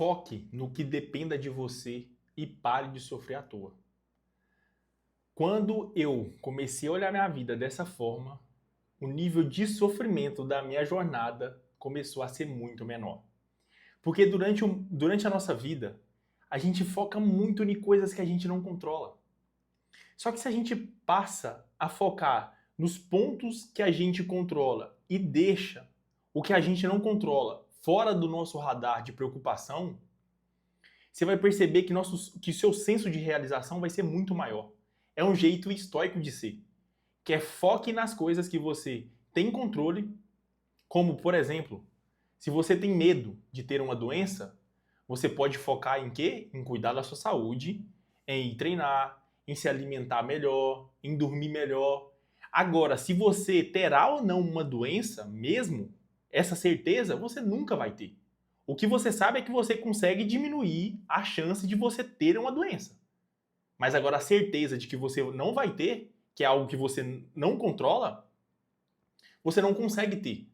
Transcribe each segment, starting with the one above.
Foque no que dependa de você e pare de sofrer à toa. Quando eu comecei a olhar minha vida dessa forma, o nível de sofrimento da minha jornada começou a ser muito menor. Porque durante a nossa vida, a gente foca muito em coisas que a gente não controla. Só que se a gente passa a focar nos pontos que a gente controla e deixa o que a gente não controla fora do nosso radar de preocupação, você vai perceber que seu senso de realização vai ser muito maior. É um jeito estoico de ser, que é foque nas coisas que você tem controle, como, por exemplo, se você tem medo de ter uma doença, você pode focar em quê? Em cuidar da sua saúde, em ir treinar, em se alimentar melhor, em dormir melhor. Agora, se você terá ou não uma doença, mesmo, essa certeza você nunca vai ter. O que você sabe é que você consegue diminuir a chance de você ter uma doença. Mas agora a certeza de que você não vai ter, que é algo que você não controla, você não consegue ter.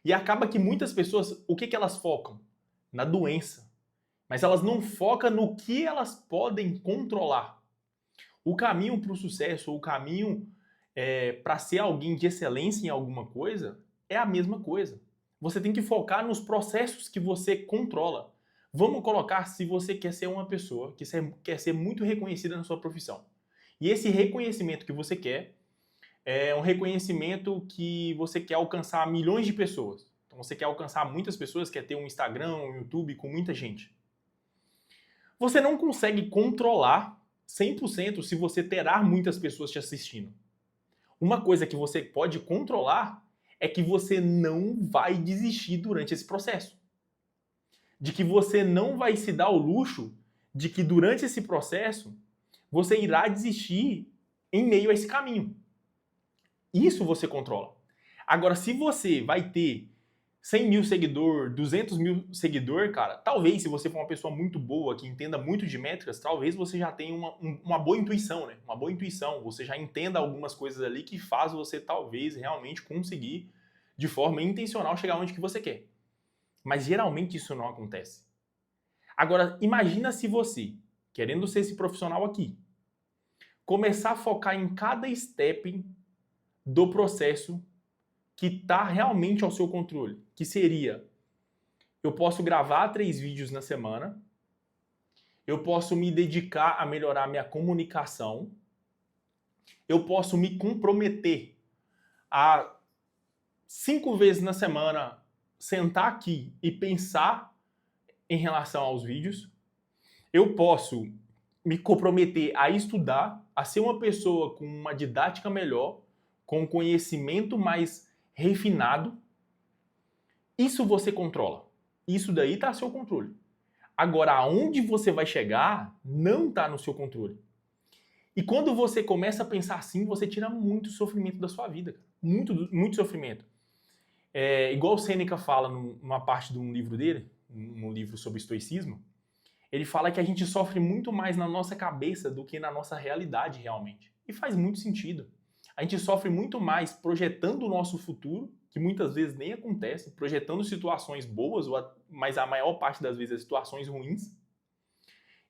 E acaba que muitas pessoas, o que elas focam? Na doença. Mas elas não focam no que elas podem controlar. O caminho para o sucesso, o caminho para ser alguém de excelência em alguma coisa, é a mesma coisa. Você tem que focar nos processos que você controla. Vamos colocar se você quer ser uma pessoa que quer ser muito reconhecida na sua profissão. E esse reconhecimento que você quer é um reconhecimento que você quer alcançar milhões de pessoas. Então você quer alcançar muitas pessoas, quer ter um Instagram, um YouTube com muita gente. Você não consegue controlar 100% se você terá muitas pessoas te assistindo. Uma coisa que você pode controlar é que você não vai desistir durante esse processo. De que você não vai se dar o luxo de que durante esse processo você irá desistir em meio a esse caminho. Isso você controla. Agora, se você vai ter 100 mil seguidores, 200 mil seguidores, cara, talvez se você for uma pessoa muito boa, que entenda muito de métricas, talvez você já tenha uma boa intuição, né? Uma boa intuição. Você já entenda algumas coisas ali que faz você talvez realmente conseguir, de forma intencional, chegar onde que você quer. Mas geralmente isso não acontece. Agora, imagina se você, querendo ser esse profissional aqui, começar a focar em cada step do processo que está realmente ao seu controle, que seria, eu posso gravar 3 vídeos na semana, eu posso me dedicar a melhorar minha comunicação, eu posso me comprometer a 5 vezes na semana sentar aqui e pensar em relação aos vídeos, eu posso me comprometer a estudar, a ser uma pessoa com uma didática melhor, com conhecimento mais refinado. Isso você controla. Isso daí está a seu controle. Agora, aonde você vai chegar não está no seu controle. E quando você começa a pensar assim, você tira muito sofrimento da sua vida. Cara. Muito sofrimento. Igual o Sêneca fala numa parte de um livro dele, um livro sobre estoicismo, ele fala que a gente sofre muito mais na nossa cabeça do que na nossa realidade realmente. E faz muito sentido. A gente sofre muito mais projetando o nosso futuro, que muitas vezes nem acontece, projetando situações boas, mas a maior parte das vezes situações ruins,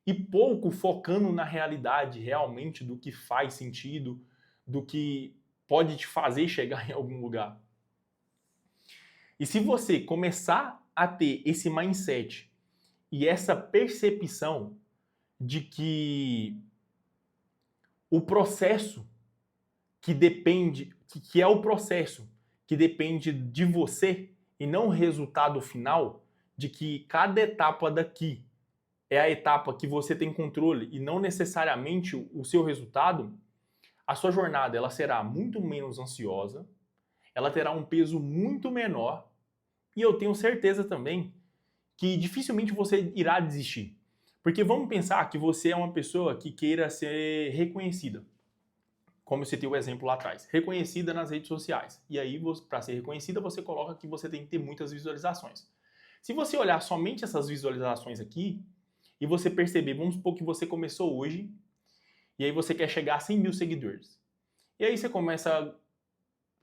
e pouco focando na realidade realmente do que faz sentido, do que pode te fazer chegar em algum lugar. E se você começar a ter esse mindset e essa percepção de que o processo que é o processo que depende de você e não o resultado final, de que cada etapa daqui é a etapa que você tem controle e não necessariamente o seu resultado, a sua jornada ela será muito menos ansiosa, ela terá um peso muito menor e eu tenho certeza também que dificilmente você irá desistir. Porque vamos pensar que você é uma pessoa que queira ser reconhecida. Como eu citei o exemplo lá atrás, reconhecida nas redes sociais. E aí, para ser reconhecida, você coloca que você tem que ter muitas visualizações. Se você olhar somente essas visualizações aqui, e você perceber, vamos supor que você começou hoje, e aí você quer chegar a 100 mil seguidores. E aí você começa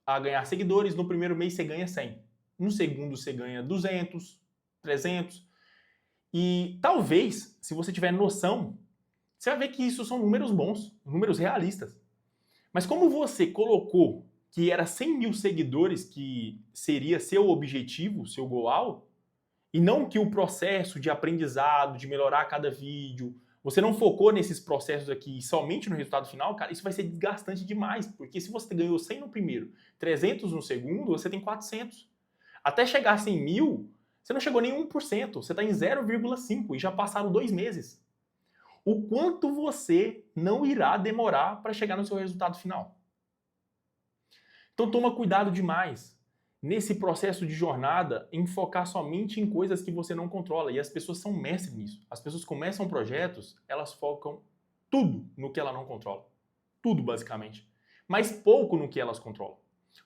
a ganhar seguidores, no primeiro mês você ganha 100. No segundo você ganha 200, 300. E talvez, se você tiver noção, você vai ver que isso são números bons, números realistas. Mas como você colocou que era 100 mil seguidores que seria seu objetivo, seu goal, e não que o processo de aprendizado, de melhorar cada vídeo, você não focou nesses processos aqui somente no resultado final, cara, isso vai ser desgastante demais, porque se você ganhou 100 no primeiro, 300 no segundo, você tem 400. Até chegar a 100 mil, você não chegou nem 1%, você está em 0,5% e já passaram 2 meses. O quanto você não irá demorar para chegar no seu resultado final. Então toma cuidado demais nesse processo de jornada em focar somente em coisas que você não controla. E as pessoas são mestres nisso. As pessoas começam projetos, elas focam tudo no que ela não controla. Tudo, basicamente. Mas pouco no que elas controlam.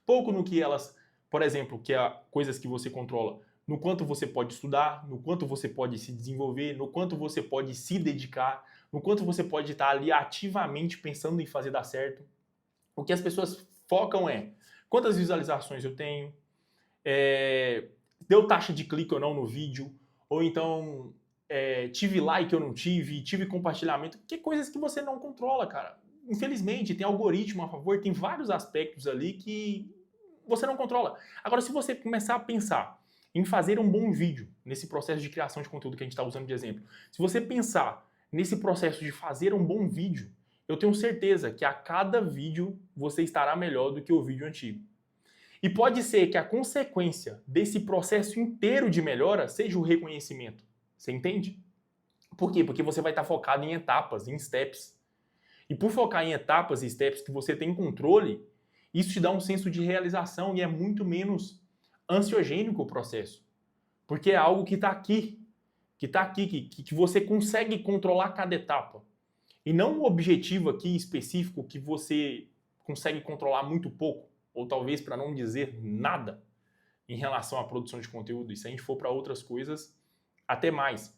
Pouco no que elas, por exemplo, que é coisas que você controla. No quanto você pode estudar, no quanto você pode se desenvolver, no quanto você pode se dedicar, no quanto você pode estar ali ativamente pensando em fazer dar certo. O que as pessoas focam é quantas visualizações eu tenho, deu taxa de clique ou não no vídeo, ou então tive like ou não tive compartilhamento, que coisas que você não controla, cara. Infelizmente, tem algoritmo a favor, tem vários aspectos ali que você não controla. Agora, se você começar a pensar em fazer um bom vídeo, nesse processo de criação de conteúdo que a gente está usando de exemplo, se você pensar nesse processo de fazer um bom vídeo, eu tenho certeza que a cada vídeo você estará melhor do que o vídeo antigo. E pode ser que a consequência desse processo inteiro de melhora seja o reconhecimento. Você entende? Por quê? Porque você vai estar focado em etapas, em steps. E por focar em etapas e steps que você tem controle, isso te dá um senso de realização e é muito menos ansiogênico o processo. Porque é algo que está aqui, que você consegue controlar cada etapa. E não um objetivo aqui específico que você consegue controlar muito pouco, ou talvez para não dizer nada em relação à produção de conteúdo. E se a gente for para outras coisas, até mais.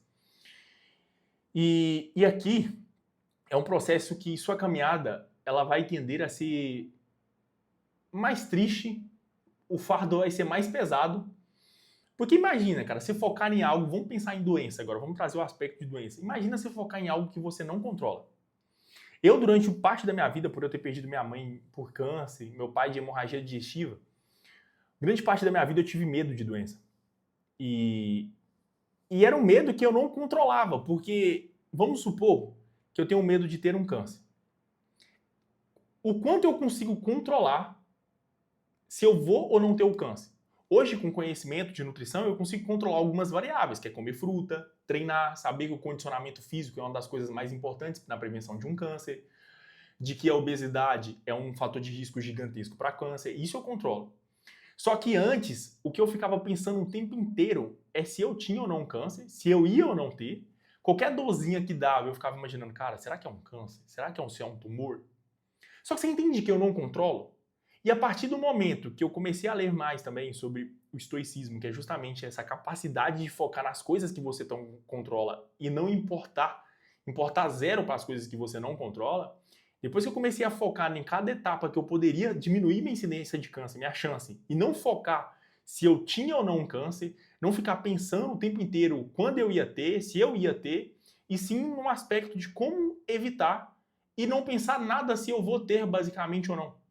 E aqui é um processo que sua caminhada ela vai tender a ser mais triste, o fardo vai ser mais pesado. Porque imagina, cara, se focar em algo, vamos pensar em doença agora, vamos trazer o aspecto de doença. Imagina se focar em algo que você não controla. Eu, durante parte da minha vida, por eu ter perdido minha mãe por câncer, meu pai de hemorragia digestiva, grande parte da minha vida eu tive medo de doença. E era um medo que eu não controlava, porque vamos supor que eu tenho medo de ter um câncer. O quanto eu consigo controlar se eu vou ou não ter o câncer? Hoje, com conhecimento de nutrição, eu consigo controlar algumas variáveis, que é comer fruta, treinar, saber que o condicionamento físico é uma das coisas mais importantes na prevenção de um câncer, de que a obesidade é um fator de risco gigantesco para câncer, isso eu controlo. Só que antes, o que eu ficava pensando o tempo inteiro é se eu tinha ou não câncer, se eu ia ou não ter. Qualquer dorzinha que dava, eu ficava imaginando, cara, será que é um câncer? Será que é um tumor? Só que você entende que eu não controlo? E a partir do momento que eu comecei a ler mais também sobre o estoicismo, que é justamente essa capacidade de focar nas coisas que você controla e não importar zero para as coisas que você não controla, depois que eu comecei a focar em cada etapa que eu poderia diminuir minha incidência de câncer, minha chance, e não focar se eu tinha ou não um câncer, não ficar pensando o tempo inteiro quando eu ia ter, se eu ia ter, e sim no aspecto de como evitar e não pensar nada se eu vou ter basicamente ou não,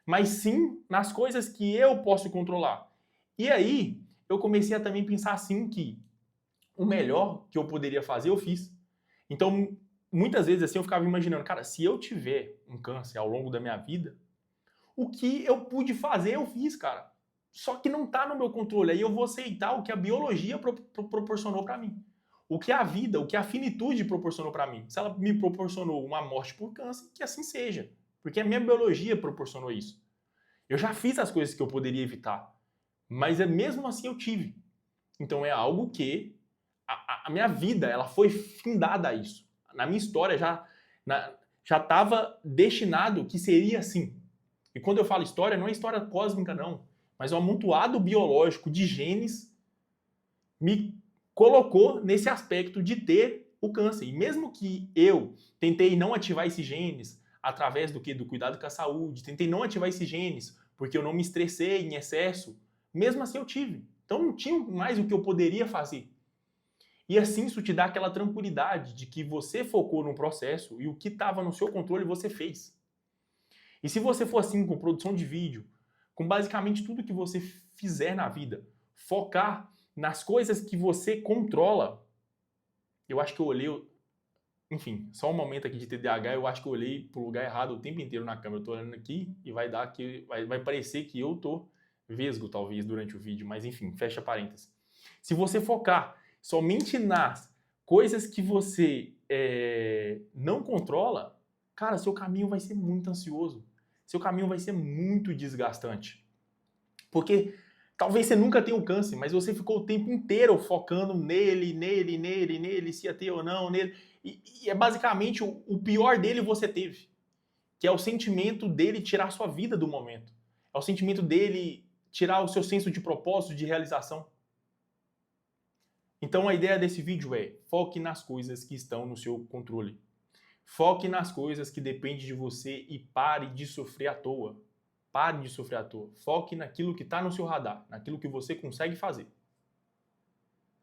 mas sim nas coisas que eu posso controlar. E aí, eu comecei a também pensar assim que o melhor que eu poderia fazer, eu fiz. Então, muitas vezes assim, eu ficava imaginando, cara, se eu tiver um câncer ao longo da minha vida, o que eu pude fazer, eu fiz, cara. Só que não tá no meu controle. Aí eu vou aceitar o que a biologia proporcionou para mim. O que a vida, o que a finitude proporcionou para mim. Se ela me proporcionou uma morte por câncer, que assim seja. Porque a minha biologia proporcionou isso. Eu já fiz as coisas que eu poderia evitar, mas mesmo assim eu tive. Então é algo que a minha vida ela foi findada a isso. Na minha história já estava destinado que seria assim. E quando eu falo história, não é história cósmica não, mas o amontoado biológico de genes me colocou nesse aspecto de ter o câncer. E mesmo que eu tentei não ativar esses genes, através do cuidado com a saúde, tentei não ativar esses genes, porque eu não me estressei em excesso, mesmo assim eu tive. Então não tinha mais o que eu poderia fazer. E assim isso te dá aquela tranquilidade de que você focou no processo e o que estava no seu controle você fez. E se você for assim com produção de vídeo, com basicamente tudo que você fizer na vida, focar nas coisas que você controla. Eu acho que eu olhei, enfim, só um momento aqui de TDAH, eu acho que eu olhei pro lugar errado o tempo inteiro na câmera. Eu tô olhando aqui e vai parecer que eu tô vesgo talvez durante o vídeo, mas enfim, fecha parênteses. Se você focar somente nas coisas que você não controla, cara, seu caminho vai ser muito ansioso. Seu caminho vai ser muito desgastante. Porque talvez você nunca tenha o câncer, mas você ficou o tempo inteiro focando nele, se ia ter ou não, nele. E é basicamente o pior dele você teve. Que é o sentimento dele tirar sua vida do momento. É o sentimento dele tirar o seu senso de propósito, de realização. Então a ideia desse vídeo é: foque nas coisas que estão no seu controle. Foque nas coisas que dependem de você e pare de sofrer à toa. Pare de sofrer à toa. Foque naquilo que está no seu radar, naquilo que você consegue fazer.